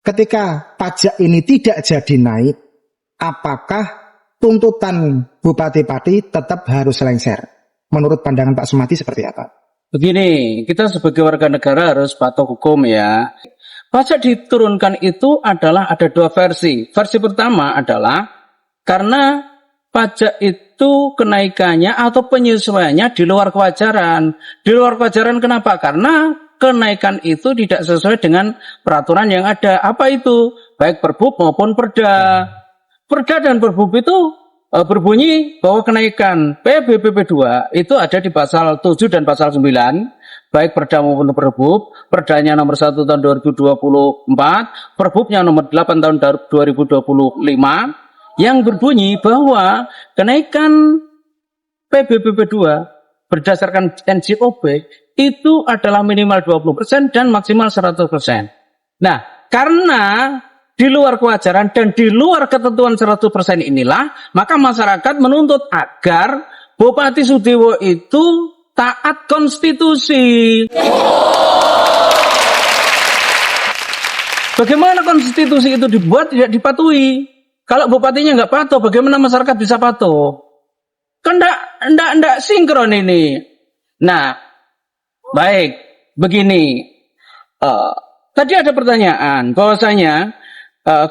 ketika pajak ini tidak jadi naik, apakah tuntutan Bupati Pati tetap harus lengser? Menurut pandangan Pak Sumadi seperti apa? Begini, kita sebagai warga negara harus patuh hukum ya. Pajak diturunkan itu adalah ada dua versi. Versi pertama adalah karena pajak itu kenaikannya atau penyesuaiannya di luar kewajaran. Di luar kewajaran kenapa? Karena kenaikan itu tidak sesuai dengan peraturan yang ada. Apa itu? Baik Perbup maupun Perda. Perda dan Perbup itu berbunyi bahwa kenaikan PBBP 2 itu ada di pasal 7 dan pasal 9, baik Perda maupun Perbup. Perdanya nomor 1 tahun 2024, Perbupnya nomor 8 tahun 2025, yang berbunyi bahwa kenaikan PBBP 2 berdasarkan NJOB itu adalah minimal 20% dan maksimal 100%. Nah, karena di luar kewajaran dan di luar ketentuan 100% inilah, maka masyarakat menuntut agar Bupati Sudewo itu taat konstitusi. Bagaimana konstitusi itu dibuat tidak dipatuhi? Kalau bupatinya nggak patuh, bagaimana masyarakat bisa patuh? Kan enggak sinkron ini. Nah, baik, begini. Tadi ada pertanyaan bahwasanya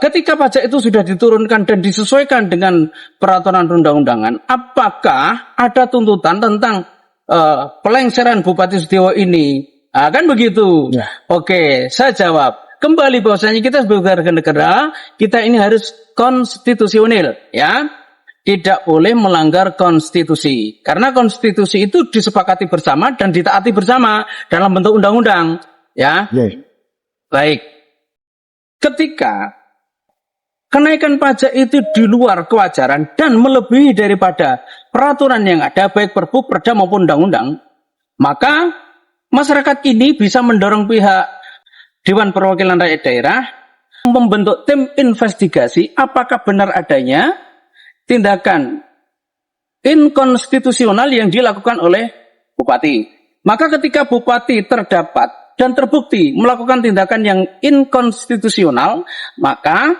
ketika pajak itu sudah diturunkan dan disesuaikan dengan peraturan undang-undangan, apakah ada tuntutan tentang pelengseran Bupati Sudewo ini? Kan begitu. Ya. Oke, saya jawab. Kembali bahwasanya kita sebagai warga negara, kita ini harus konstitusional, ya. Tidak boleh melanggar konstitusi. Karena konstitusi itu disepakati bersama dan ditaati bersama dalam bentuk undang-undang, ya. Yeah. Baik. Ketika kenaikan pajak itu di luar kewajaran dan melebihi daripada peraturan yang ada, baik Perbup, Perda maupun undang-undang, maka masyarakat ini bisa mendorong pihak Dewan Perwakilan Rakyat Daerah membentuk tim investigasi apakah benar adanya tindakan inkonstitusional yang dilakukan oleh Bupati. Maka ketika Bupati terdapat dan terbukti melakukan tindakan yang inkonstitusional, maka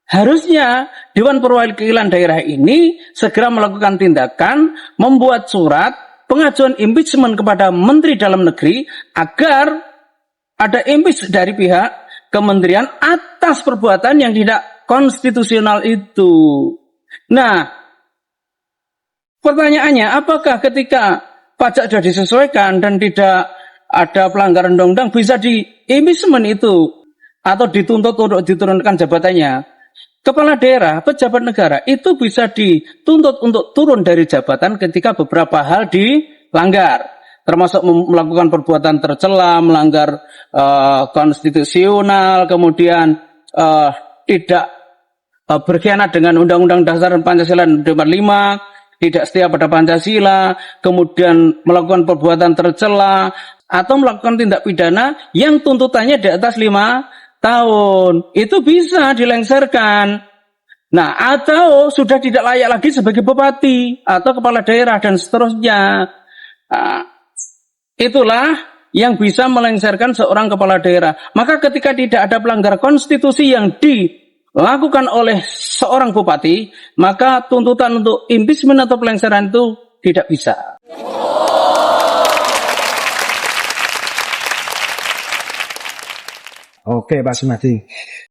harusnya Dewan Perwakilan Daerah ini segera melakukan tindakan, membuat surat pengajuan impeachment kepada Menteri Dalam Negeri agar ada impeach dari pihak kementerian atas perbuatan yang tidak konstitusional itu. Nah, pertanyaannya, apakah ketika pajak sudah disesuaikan dan tidak ada pelanggaran undang-undang bisa di impeachment itu atau dituntut untuk diturunkan jabatannya? Kepala daerah, pejabat negara itu bisa dituntut untuk turun dari jabatan ketika beberapa hal dilanggar, termasuk melakukan perbuatan tercela, melanggar konstitusional, kemudian tidak berkhianat dengan Undang-Undang Dasar Pancasila nomor 5, tidak setia pada Pancasila, kemudian melakukan perbuatan tercela, atau melakukan tindak pidana yang tuntutannya di atas 5 tahun. Itu bisa dilengserkan. Nah, atau sudah tidak layak lagi sebagai bupati atau kepala daerah dan seterusnya. Nah, itulah yang bisa melengsarkan seorang kepala daerah. Maka ketika tidak ada pelanggar konstitusi yang dilakukan oleh seorang bupati, maka tuntutan untuk impeachment atau pelengseran itu tidak bisa. Oke, Pak Sumadi.